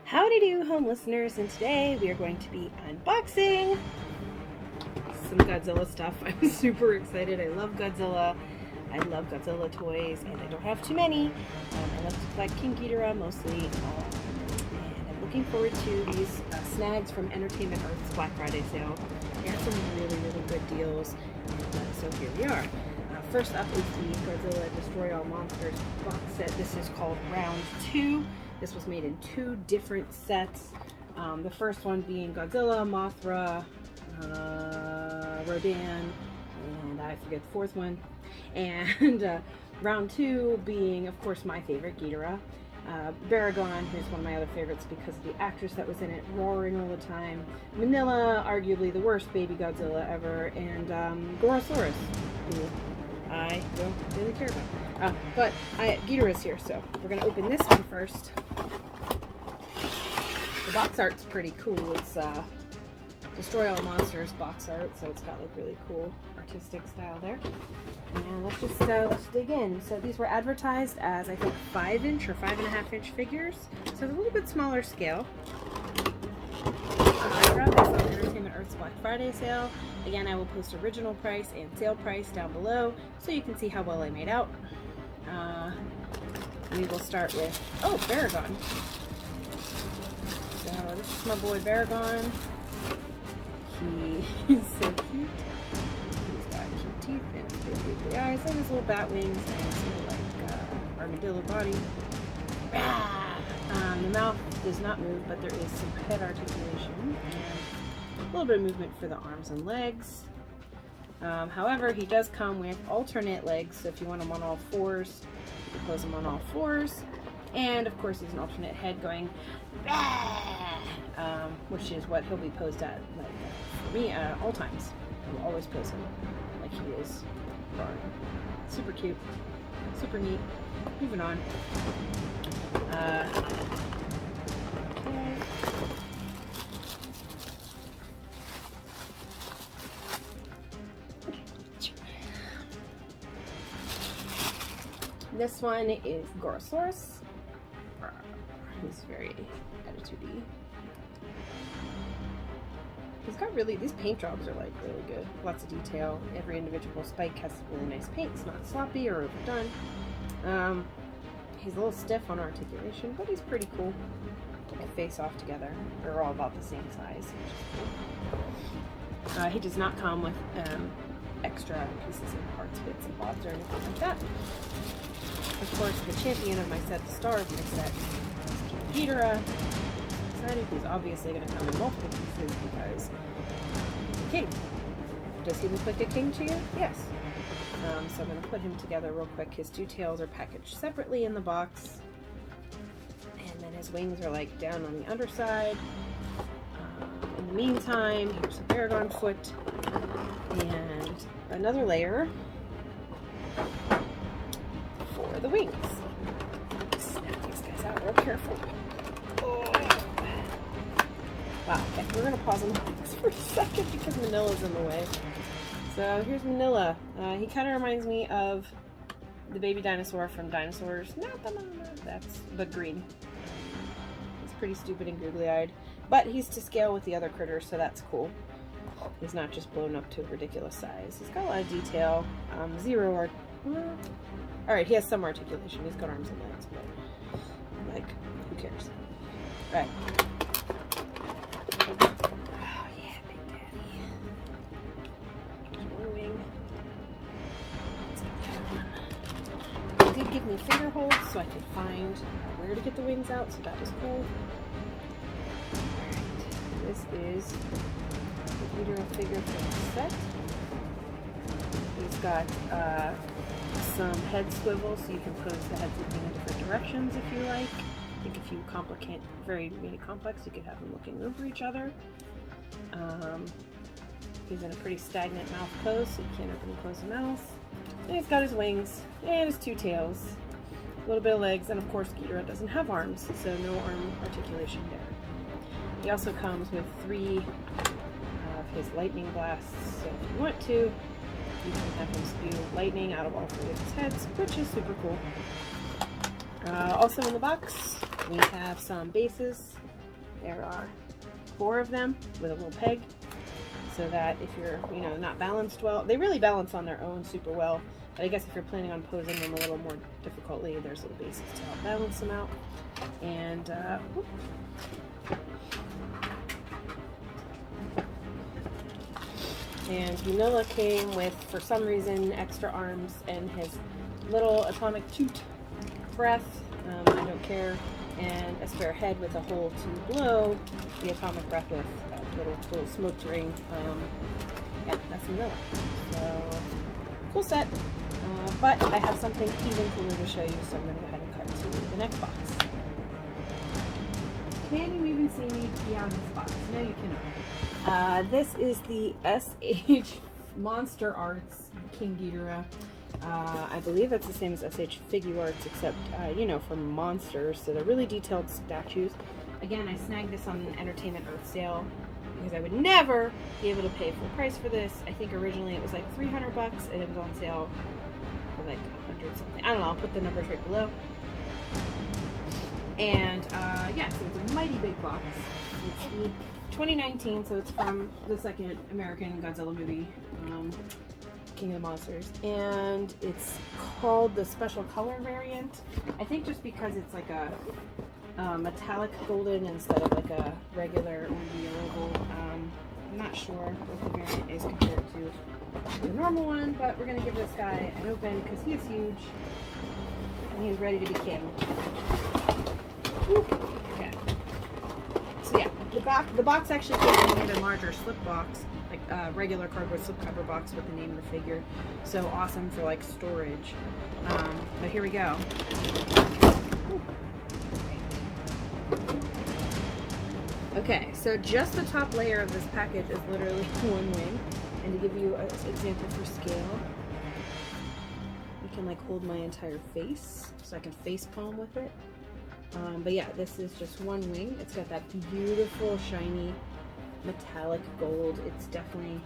Howdy do, home listeners, and today we are going to be unboxing some Godzilla stuff. I'm super excited. I love Godzilla. I love Godzilla toys, and I don't have too many. I love to collect King Ghidorah mostly, and I'm looking forward to these snags from Entertainment Earth's Black Friday sale. They had some really good deals, and so here we are. First up is the Godzilla Destroy All Monsters box set. This is called Round 2. This was made in 2 different sets. The first one being Godzilla, Mothra, Rodan, and I forget the 4th one. And round 2 being, of course, my favorite, Ghidorah. Baragon, who's one of my other favorites because of the actress that was in it, roaring all the time. Manila, arguably the worst baby Godzilla ever. And Gorosaurus, who I don't really care about. But Ghidorah's here, so we're going to open this one first. The box art's pretty cool. It's Destroy All Monsters box art, so it's got like really cool artistic style there. And let's dig in. So these were advertised as, I think, 5-inch or 5.5-inch figures, so a little bit smaller scale. I grabbed this on Entertainment Earth's Black Friday sale. Again, I will post original price and sale price down below so you can see how well I made out. We will start with, Baragon. So this is my boy Baragon. He is so cute. He's got cute teeth and big eyes and his little bat wings and his little armadillo body. The mouth does not move, but there is some head articulation and a little bit of movement for the arms and legs. However, he does come with alternate legs, so if you want him on all 4s, you can pose him on all 4s. And of course, he's an alternate head going, which is what he'll be posed at, like, for me, at all times. I will always pose him like he is roaring. Super cute, super neat. Moving on. Okay. This one is Gorosaurus. He's very attitude-y. He's got these paint jobs are like really good. Lots of detail. Every individual spike has really nice paint. It's not sloppy or overdone. He's a little stiff on articulation, but he's pretty cool. Took a face off together. They're all about the same size, which is cool. He does not come with extra pieces and parts, bits and bobs, or anything like that. Of course, the champion of my set, the star of my set, is King Ghidorah. Excited. He's obviously going to come in multiple pieces because king. Does he look like a king to you? Yes. So I'm going to put him together real quick. His 2 tails are packaged separately in the box, and then his wings are like down on the underside. In the meantime, here's a Baragon foot and another layer for the wings. Snap these guys out real careful. Wow, okay, we're going to pause on this for a second because Manila's in the way. So here's Manila. He kind of reminds me of the baby dinosaur from Dinosaurs. Not the mama, but green. He's pretty stupid and googly-eyed, but he's to scale with the other critters, so that's cool. He's not just blown up to a ridiculous size. He's got a lot of detail. Alright, he has some articulation. He's got arms and legs, but, like, who cares? Alright. Give me finger holds so I could find where to get the wings out, so that was cool. Alright, this is the Ghidorah figure for the set. He's got some head swivels, so you can pose the heads looking in different directions if you like. I think if you made it complex, you could have them looking over each other. He's in a pretty stagnant mouth pose, so you can't open and close the mouth. And he's got his wings and his 2 tails, a little bit of legs, and of course Ghidorah doesn't have arms, so no arm articulation there. He also comes with 3 of his lightning blasts, so if you want to, you can have him spew lightning out of all 3 of his heads, which is super cool. Also in the box, we have some bases. There are 4 of them with a little peg, so that if you're, you know, not balanced well, they really balance on their own super well. But I guess if you're planning on posing them a little more difficultly, there's little bases to help balance them out. And Vanilla came with, for some reason, extra arms and his little atomic toot breath. I don't care. And a spare head with a hole to blow the atomic breath with, little smoke ring. Yeah, that's Vanilla. So, cool set. But I have something even cooler to show you, so I'm going to go ahead and cut to the next box. Can you even see me beyond this box? No, you cannot. This is the SH Monster Arts King Ghidorah. I believe it's the same as SH Figure Arts, except, you know, for monsters, so they're really detailed statues. Again, I snagged this on an Entertainment Earth sale because I would never be able to pay full price for this. I think originally it was like 300 bucks, and it was on sale for like 100 something. I don't know, I'll put the numbers right below. And, yeah, so it's a mighty big box. It's 2019, so it's from the second American Godzilla movie, King of the Monsters, and it's called the special color variant. I think just because it's like a metallic golden instead of like a regular or yellow. I'm not sure what the variant is compared to the normal one, but we're gonna give this guy an open because he is huge and he's ready to be king. Okay. So yeah, the box actually came in an even larger slip box, like a regular cardboard slipcover box with the name of the figure. So awesome for like storage. But here we go. Okay, so just the top layer of this package is literally one wing. And to give you an example for scale, I can like hold my entire face, so I can face palm with it. But yeah, this is just one wing. It's got that beautiful, shiny, metallic gold. It's definitely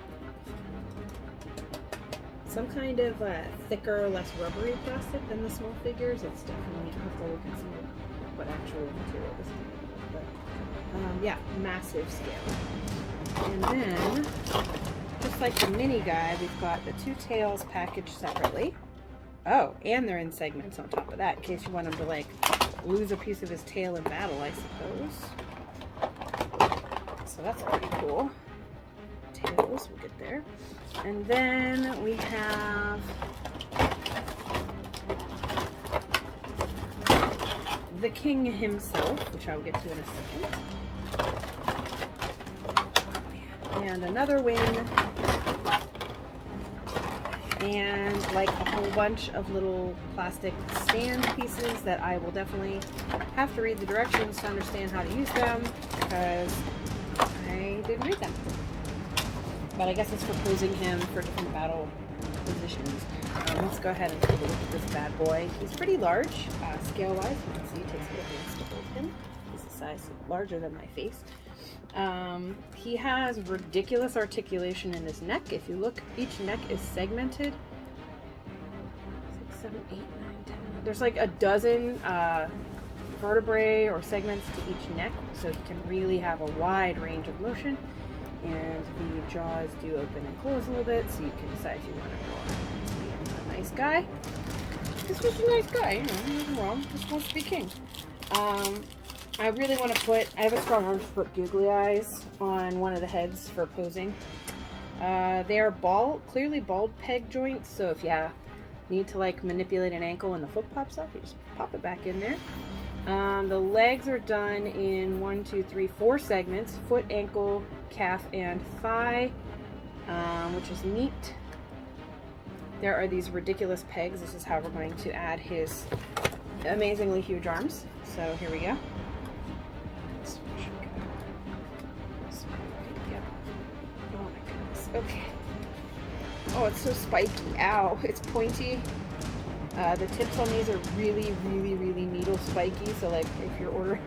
some kind of thicker, less rubbery plastic than the small figures. It's definitely, I have to look and see what actual material this is. But yeah, massive scale. And then, just like the mini guy, we've got the 2 tails packaged separately. Oh, and they're in segments on top of that, in case you want him to like lose a piece of his tail in battle, I suppose. So that's pretty cool. Tails, we'll get there. And then we have the king himself, which I'll get to in a second. And another wing. And like a whole bunch of little plastic stand pieces that I will definitely have to read the directions to understand how to use them, because I didn't read them. But I guess it's for posing him for different battle positions. Let's go ahead and take a look at this bad boy. He's pretty large, scale-wise. You can see it takes a little bit to hold him. He's a size larger than my face. He has ridiculous articulation in his neck. If you look, each neck is segmented. 6, 7, 8, 9, 10. There's like a dozen vertebrae or segments to each neck, so he can really have a wide range of motion. And the jaws do open and close a little bit, so you can decide if you want to be a nice guy. This is a nice guy, you know, nothing wrong. Just wants to be king. I really want to put, I have a strong arm to put googly eyes on one of the heads for posing. They are clearly bald peg joints, so if you need to like manipulate an ankle and the foot pops up, you just pop it back in there. The legs are done in 1, 2, 3, 4 segments: foot, ankle, calf, and thigh, which is neat. There are these ridiculous pegs. This is how we're going to add his amazingly huge arms. So here we go. Oh my goodness. Okay. Oh, it's so spiky. Ow. It's pointy. The tips on these are really, really, really needle spiky. So like if you're ordering,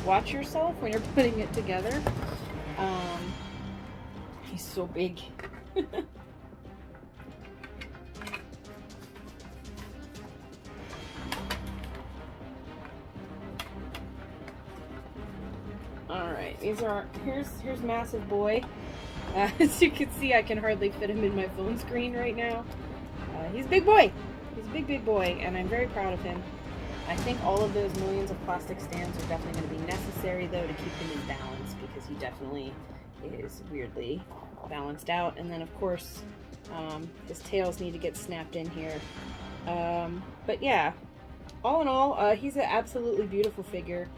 watch yourself when you're putting it together. He's so big. Alright, here's Massive Boy. As you can see, I can hardly fit him in my phone screen right now. He's a big boy. He's a big boy, and I'm very proud of him. I think all of those millions of plastic stands are definitely going to be necessary, though, to keep him in balance, because he definitely is weirdly balanced out. And then, of course, his tails need to get snapped in here. But yeah, all in all, he's an absolutely beautiful figure.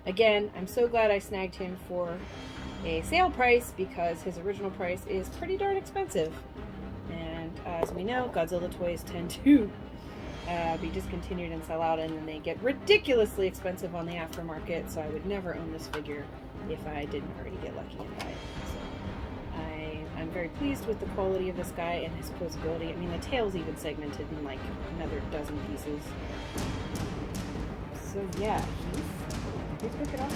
Again, I'm so glad I snagged him for a sale price, because his original price is pretty darn expensive. And as we know, Godzilla toys tend to be discontinued and sell out, and then they get ridiculously expensive on the aftermarket, so I would never own this figure if I didn't already get lucky and buy it. So I'm very pleased with the quality of this guy and his posability. I mean, the tail's even segmented in like another dozen pieces. So yeah, he's pick it up.